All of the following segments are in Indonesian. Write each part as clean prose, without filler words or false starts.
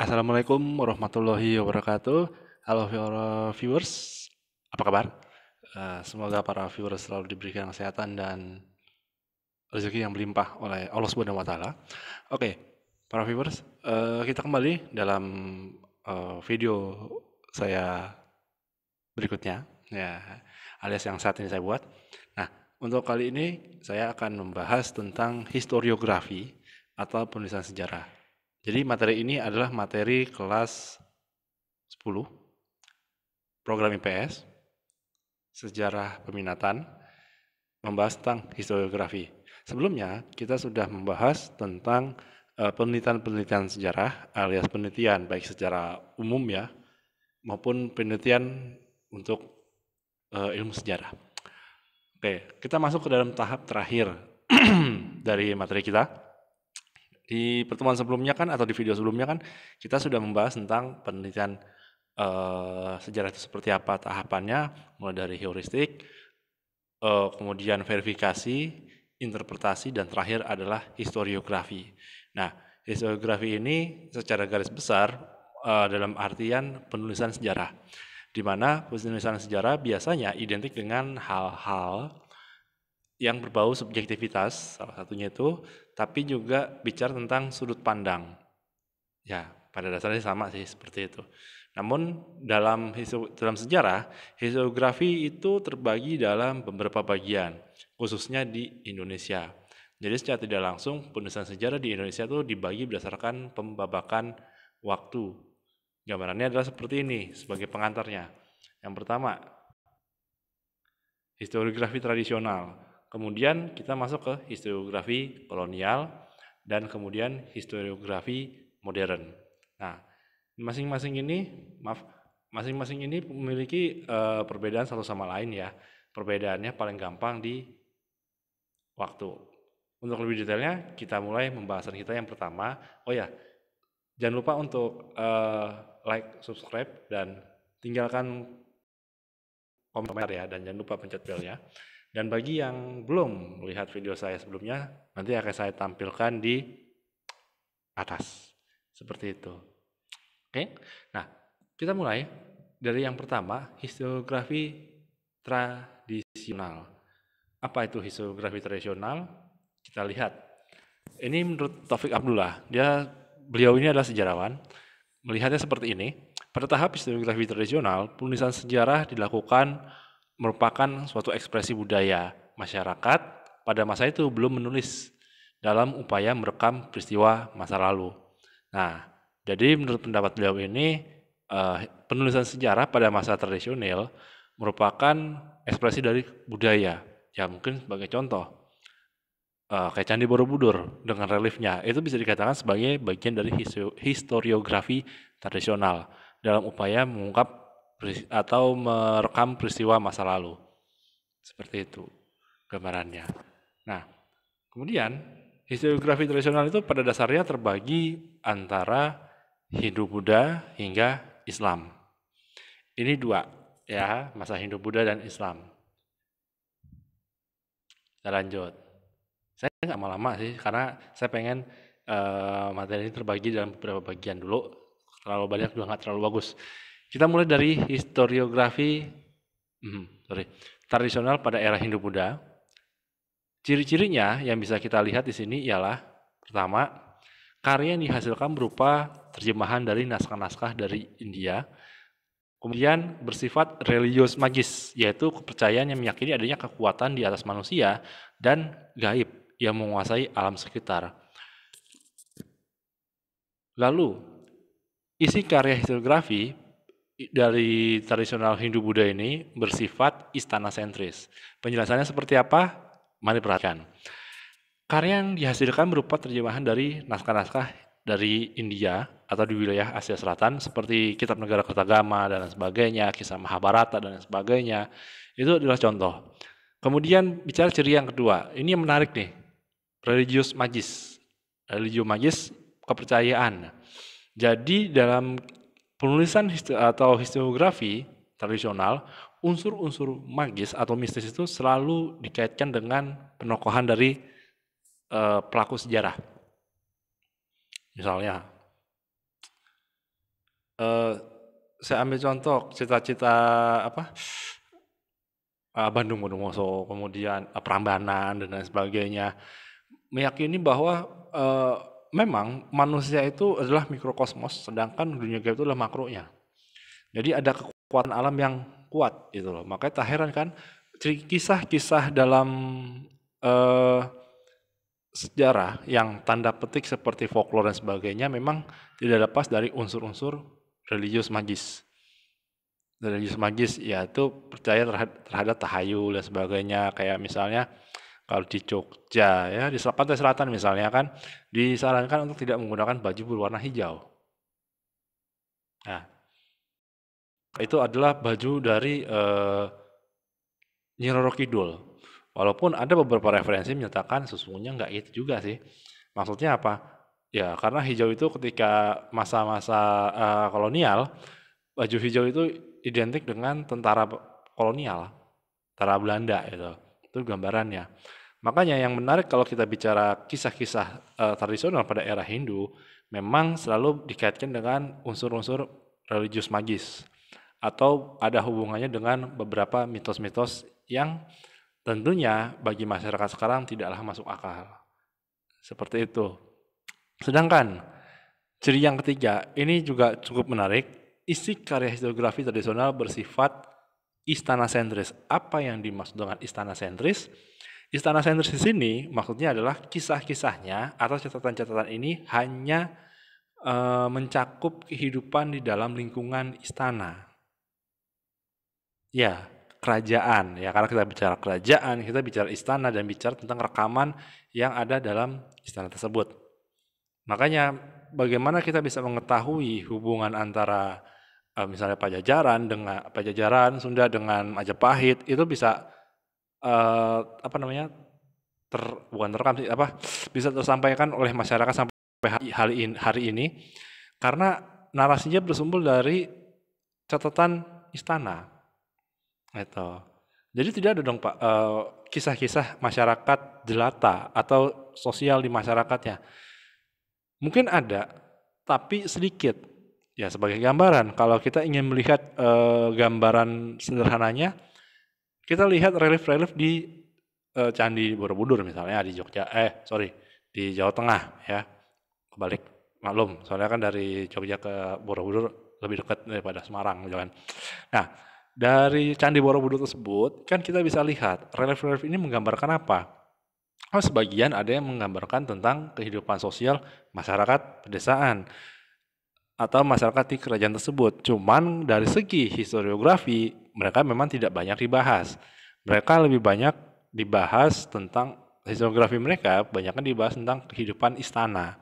Assalamualaikum warahmatullahi wabarakatuh. Halo viewers, apa kabar? Semoga para viewers selalu diberikan kesehatan dan rezeki yang berlimpah oleh Allah Subhanahu wa Ta'ala. Oke, para viewers, kita kembali dalam video saya berikutnya, ya, alias yang saat ini saya buat. Nah, untuk kali ini saya akan membahas tentang historiografi atau penulisan sejarah. Jadi materi ini adalah materi kelas 10, program IPS, sejarah peminatan, membahas tentang historiografi. Sebelumnya, kita sudah membahas tentang penelitian-penelitian sejarah, alias penelitian baik secara umum ya, maupun penelitian untuk ilmu sejarah. Oke, kita masuk ke dalam tahap terakhir dari materi kita. Di pertemuan sebelumnya kan, atau di video sebelumnya kan, kita sudah membahas tentang penelitian sejarah itu seperti apa tahapannya, mulai dari heuristik, kemudian verifikasi, interpretasi, dan terakhir adalah historiografi. Nah, historiografi ini secara garis besar dalam artian penulisan sejarah, di mana penulisan sejarah biasanya identik dengan hal-hal yang berbau subjektivitas, salah satunya itu, tapi juga bicara tentang sudut pandang. Ya, pada dasarnya sama sih seperti itu. Namun dalam sejarah, historiografi itu terbagi dalam beberapa bagian, khususnya di Indonesia. Jadi secara tidak langsung penulisan sejarah di Indonesia itu dibagi berdasarkan pembabakan waktu. Gambarannya adalah seperti ini sebagai pengantarnya. Yang pertama, historiografi tradisional. Kemudian kita masuk ke historiografi kolonial dan kemudian historiografi modern. Nah, masing-masing ini memiliki perbedaan satu sama lain ya. Perbedaannya paling gampang di waktu. Untuk lebih detailnya, kita mulai pembahasan kita yang pertama. Oh ya, jangan lupa untuk like, subscribe, dan tinggalkan komentar ya, dan jangan lupa pencet bel ya. Dan bagi yang belum melihat video saya sebelumnya, nanti akan saya tampilkan di atas. Seperti itu. Oke, nah kita mulai dari yang pertama, historiografi tradisional. Apa itu historiografi tradisional? Kita lihat. Ini menurut Taufik Abdullah, beliau ini adalah sejarawan, melihatnya seperti ini. Pada tahap historiografi tradisional, penulisan sejarah dilakukan merupakan suatu ekspresi budaya. Masyarakat pada masa itu belum menulis dalam upaya merekam peristiwa masa lalu. Nah, jadi menurut pendapat beliau ini, penulisan sejarah pada masa tradisional merupakan ekspresi dari budaya. Ya mungkin sebagai contoh, kayak Candi Borobudur dengan reliefnya, itu bisa dikatakan sebagai bagian dari historiografi tradisional dalam upaya mengungkap atau merekam peristiwa masa lalu. Seperti itu gambarannya. Nah, kemudian historiografi tradisional itu pada dasarnya terbagi antara Hindu-Buddha hingga Islam. Ini dua ya, masa Hindu-Buddha dan Islam. Kita lanjut. Saya nggak mau lama sih, karena saya pengen materi ini terbagi dalam beberapa bagian dulu. Terlalu banyak juga nggak terlalu bagus. Kita mulai dari historiografi tradisional pada era Hindu-Buddha. Ciri-cirinya yang bisa kita lihat di sini ialah, pertama, karya yang dihasilkan berupa terjemahan dari naskah-naskah dari India. Kemudian bersifat religius magis, yaitu kepercayaan yang meyakini adanya kekuatan di atas manusia dan gaib yang menguasai alam sekitar. Lalu, isi karya historiografi dari tradisional Hindu-Buddha ini bersifat istana sentris. Penjelasannya seperti apa? Mari perhatikan. Karya yang dihasilkan berupa terjemahan dari naskah-naskah dari India atau di wilayah Asia Selatan seperti Kitab Negara Kertagama dan sebagainya, Kisah Mahabharata dan sebagainya. Itu adalah contoh. Kemudian bicara ciri yang kedua, ini yang menarik nih. Religius magis. Religius magis, kepercayaan. Jadi dalam penulisan atau historiografi tradisional, unsur-unsur magis atau mistis itu selalu dikaitkan dengan penokohan dari pelaku sejarah. Misalnya, Eh, saya ambil contoh cita-cita apa Bandung Bondowoso, kemudian Prambanan dan lain sebagainya, meyakini bahwa memang manusia itu adalah mikrokosmos, sedangkan dunia gaib itu adalah makronya. Jadi ada kekuatan alam yang kuat gitu loh. Makanya tak heran kan kisah-kisah dalam eh, sejarah yang tanda petik seperti folklore dan sebagainya memang tidak lepas dari unsur-unsur religius magis. Religius magis yaitu percaya terhadap tahayul dan sebagainya, kayak misalnya kalau di Jogja ya di pantai selatan misalnya kan disarankan untuk tidak menggunakan baju berwarna hijau. Nah, itu adalah baju dari Nyi Roro Kidul. Walaupun ada beberapa referensi menyatakan sesungguhnya nggak itu juga sih. Maksudnya apa? Ya karena hijau itu ketika masa-masa kolonial, baju hijau itu identik dengan tentara kolonial, tentara Belanda itu. Itu gambarannya. Makanya yang menarik kalau kita bicara kisah-kisah tradisional pada era Hindu, memang selalu dikaitkan dengan unsur-unsur religius magis atau ada hubungannya dengan beberapa mitos-mitos yang tentunya bagi masyarakat sekarang tidaklah masuk akal. Seperti itu. Sedangkan ciri yang ketiga, ini juga cukup menarik, isi karya historiografi tradisional bersifat istana sentris. Apa yang dimaksud dengan istana sentris? Istana sentris di sini maksudnya adalah kisah-kisahnya atau catatan-catatan ini hanya mencakup kehidupan di dalam lingkungan istana. Ya, kerajaan. Ya, karena kita bicara kerajaan, kita bicara istana dan bicara tentang rekaman yang ada dalam istana tersebut. Makanya bagaimana kita bisa mengetahui hubungan antara misalnya Pajajaran Sunda dengan Majapahit itu bisa apa namanya bukan terekam sih bisa tersampaikan oleh masyarakat sampai hari ini karena narasinya bersumber dari catatan istana. Gitu. Jadi tidak ada dong Pak kisah-kisah masyarakat jelata atau sosial di masyarakatnya. Mungkin ada, tapi sedikit. Ya sebagai gambaran, kalau kita ingin melihat gambaran sederhananya, kita lihat relief-relief di Candi Borobudur misalnya di Jogja, di Jawa Tengah ya. Kebalik, maklum, soalnya kan dari Jogja ke Borobudur lebih dekat daripada Semarang gitu kan. Nah, dari Candi Borobudur tersebut kan kita bisa lihat relief-relief ini menggambarkan apa? Sebagian ada yang menggambarkan tentang kehidupan sosial masyarakat pedesaan atau masyarakat di kerajaan tersebut. Cuman dari segi historiografi mereka memang tidak banyak dibahas. Mereka lebih banyak dibahas tentang historiografi mereka, banyaknya dibahas tentang kehidupan istana.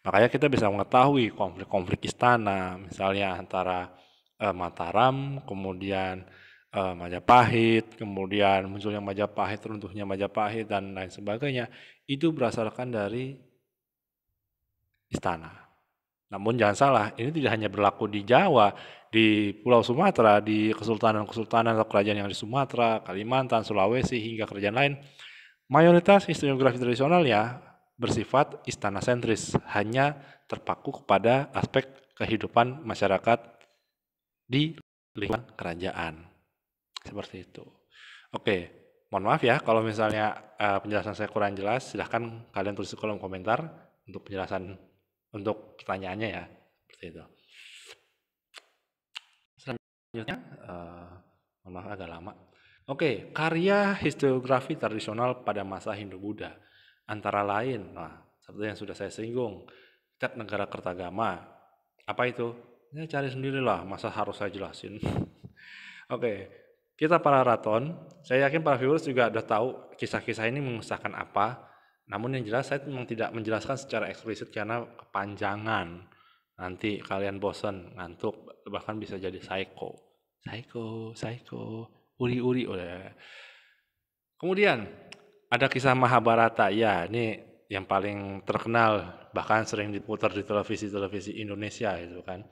Makanya kita bisa mengetahui konflik-konflik istana, misalnya antara Mataram, kemudian Majapahit, kemudian munculnya Majapahit, runtuhnya Majapahit, dan lain sebagainya, itu berdasarkan dari istana. Namun jangan salah, ini tidak hanya berlaku di Jawa, di Pulau Sumatera, di kesultanan-kesultanan atau kerajaan yang di Sumatera, Kalimantan, Sulawesi, hingga kerajaan lain, mayoritas historiografi tradisionalnya bersifat istana sentris, hanya terpaku kepada aspek kehidupan masyarakat di lingkungan kerajaan. Seperti itu. Oke, mohon maaf ya kalau misalnya penjelasan saya kurang jelas, silahkan kalian tulis di kolom komentar untuk penjelasan untuk pertanyaannya ya. Seperti itu. Selanjutnya, mohon maaf agak lama. Oke, karya historiografi tradisional pada masa Hindu-Buddha. Antara lain, seperti yang sudah saya singgung, Cat Negara Kertagama. Apa itu? Ya cari sendirilah, masa harus saya jelasin. Oke, kita para raton, saya yakin para viewers juga udah tahu kisah-kisah ini mengisahkan apa. Namun yang jelas saya memang tidak menjelaskan secara eksplisit karena kepanjangan. Nanti kalian bosan, ngantuk, bahkan bisa jadi psycho. Psycho, uri-uri udah. Kemudian ada kisah Mahabharata. Ya, ini yang paling terkenal, bahkan sering diputar di televisi Indonesia itu kan.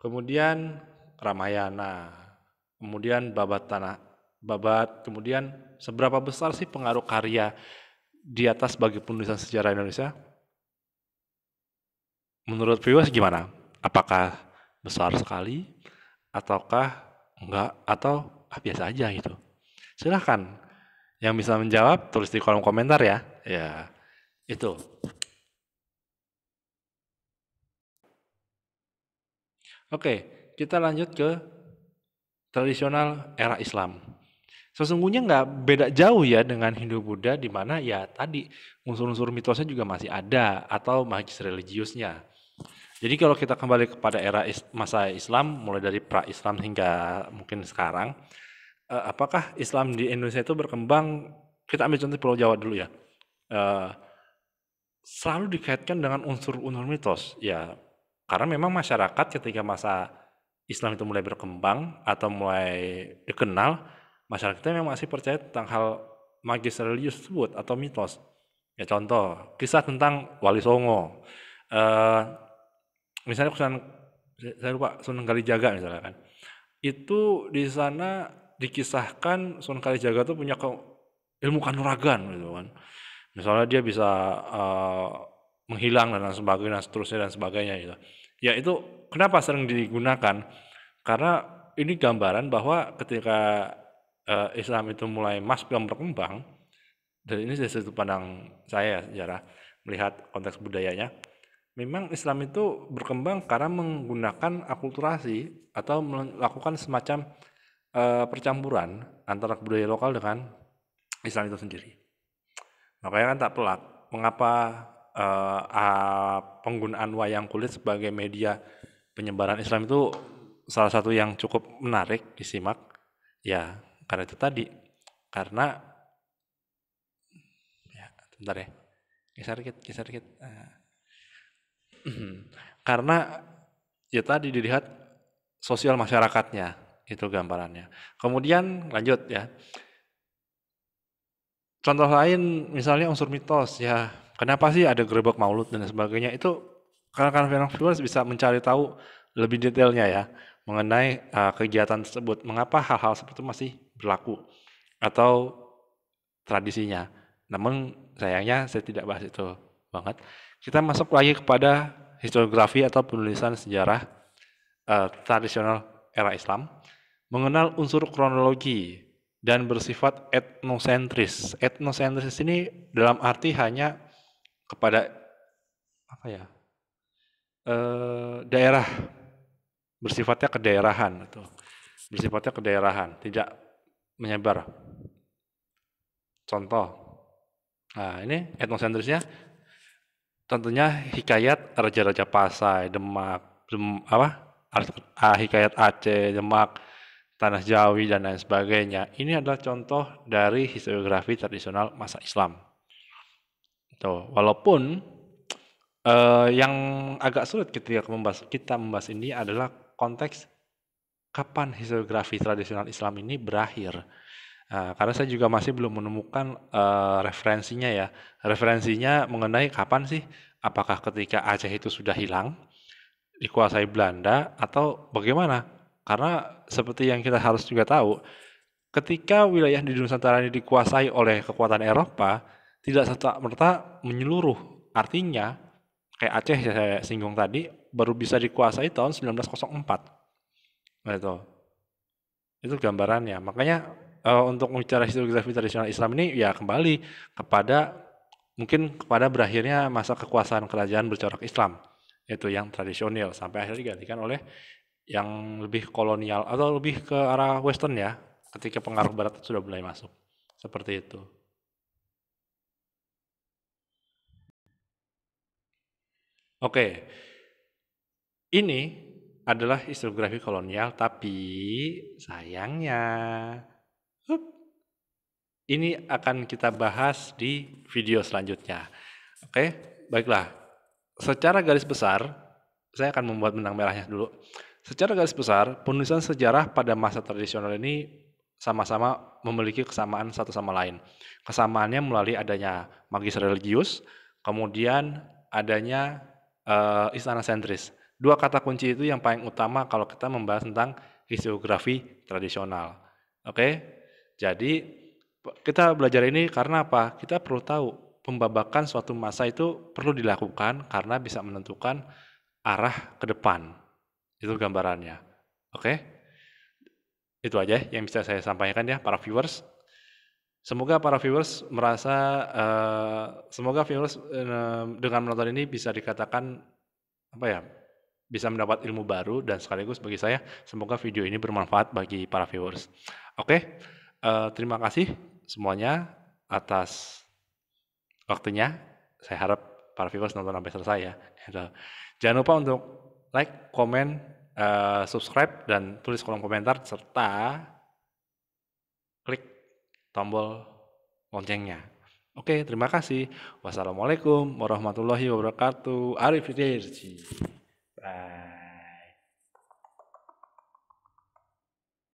Kemudian Ramayana, kemudian Babat, kemudian seberapa besar sih pengaruh karya di atas bagi penulisan sejarah Indonesia? Menurut viewers gimana? Apakah besar sekali, ataukah enggak, atau biasa aja gitu. Silahkan, yang bisa menjawab tulis di kolom komentar ya. Ya, itu. Oke, kita lanjut ke tradisional era Islam. Sesungguhnya nggak beda jauh ya dengan Hindu-Buddha, di mana ya tadi unsur-unsur mitosnya juga masih ada atau magis religiusnya. Jadi kalau kita kembali kepada era masa Islam, mulai dari pra-Islam hingga mungkin sekarang, apakah Islam di Indonesia itu berkembang? Kita ambil contoh Pulau Jawa dulu ya. Eh, Selalu dikaitkan dengan unsur-unsur mitos, ya karena memang masyarakat ketika masa Islam itu mulai berkembang atau mulai dikenal, masyarakatnya memang masih percaya tentang hal magis religius tersebut atau mitos. Ya contoh, kisah tentang Wali Songo. Eh, Misalnya saya lupa Sunan Kalijaga misalnya kan. Itu di sana dikisahkan Sunan Kalijaga itu punya ilmu kanuragan gitu kan. Misalnya dia bisa menghilang dan lain sebagainya, seterusnya dan sebagainya gitu. Ya itu kenapa sering digunakan? Karena ini gambaran bahwa ketika Islam itu mulai masuk dan berkembang, dan ini dari sudut pandang saya sejarah melihat konteks budayanya, memang Islam itu berkembang karena menggunakan akulturasi atau melakukan semacam percampuran antara budaya lokal dengan Islam itu sendiri. Makanya kan tak pelak, mengapa penggunaan wayang kulit sebagai media penyebaran Islam itu salah satu yang cukup menarik disimak. Ya, karena itu tadi. Karena, ya, bentar ya, geser dikit. Karena ya tadi dilihat sosial masyarakatnya, itu gambarannya. Kemudian lanjut ya. Contoh lain misalnya unsur mitos ya, kenapa sih ada gerebek maulud dan sebagainya, itu karena viewers bisa mencari tahu lebih detailnya ya mengenai kegiatan tersebut, mengapa hal-hal seperti itu masih berlaku atau tradisinya. Namun sayangnya saya tidak bahas itu banget. Kita masuk lagi kepada historiografi atau penulisan sejarah tradisional era Islam, mengenal unsur kronologi dan bersifat etnosentris. Etnosentris ini dalam arti hanya kepada apa ya, daerah, bersifatnya kedaerahan, bersifatnya kedaerahan, tidak menyebar. Contoh, nah ini etnosentrisnya, tentunya hikayat Raja-Raja Pasai, Demak, hikayat Aceh, Demak, Tanah Jawi, dan lain sebagainya. Ini adalah contoh dari historiografi tradisional masa Islam. Tuh, walaupun yang agak sulit ketika kita membahas ini adalah konteks kapan historiografi tradisional Islam ini berakhir. Karena saya juga masih belum menemukan referensinya ya. Referensinya mengenai kapan sih, apakah ketika Aceh itu sudah hilang, dikuasai Belanda, atau bagaimana? Karena seperti yang kita harus juga tahu, ketika wilayah di Nusantara ini dikuasai oleh kekuatan Eropa, tidak serta-merta menyeluruh. Artinya, kayak Aceh yang saya singgung tadi, baru bisa dikuasai tahun 1904. Nah, itu gambarannya. Makanya untuk bicara historiografi tradisional Islam ini ya kembali kepada mungkin kepada berakhirnya masa kekuasaan kerajaan bercorak Islam, yaitu yang tradisional sampai akhirnya digantikan oleh yang lebih kolonial atau lebih ke arah western ya, ketika pengaruh barat sudah mulai masuk. Seperti itu. Oke. Ini adalah historiografi kolonial, tapi sayangnya ini akan kita bahas di video selanjutnya. Oke, baiklah. Secara garis besar, saya akan membuat benang merahnya dulu. Secara garis besar, penulisan sejarah pada masa tradisional ini sama-sama memiliki kesamaan satu sama lain. Kesamaannya melalui adanya magis religius, kemudian adanya istana sentris. Dua kata kunci itu yang paling utama kalau kita membahas tentang historiografi tradisional. Oke, jadi kita belajar ini karena apa? Kita perlu tahu pembabakan suatu masa itu perlu dilakukan karena bisa menentukan arah ke depan. Itu gambarannya. Oke? Itu aja yang bisa saya sampaikan ya para viewers. Semoga para viewers merasa, semoga viewers, dengan menonton ini bisa dikatakan, apa ya, bisa mendapat ilmu baru dan sekaligus bagi saya, semoga video ini bermanfaat bagi para viewers. Oke, terima kasih semuanya atas waktunya. Saya harap para viewers nonton sampai selesai ya, gitu. Jangan lupa untuk like, komen, subscribe, dan tulis kolom komentar, serta klik tombol loncengnya. Oke, terima kasih. Wassalamualaikum warahmatullahi wabarakatuh. Arrivederci. Bye.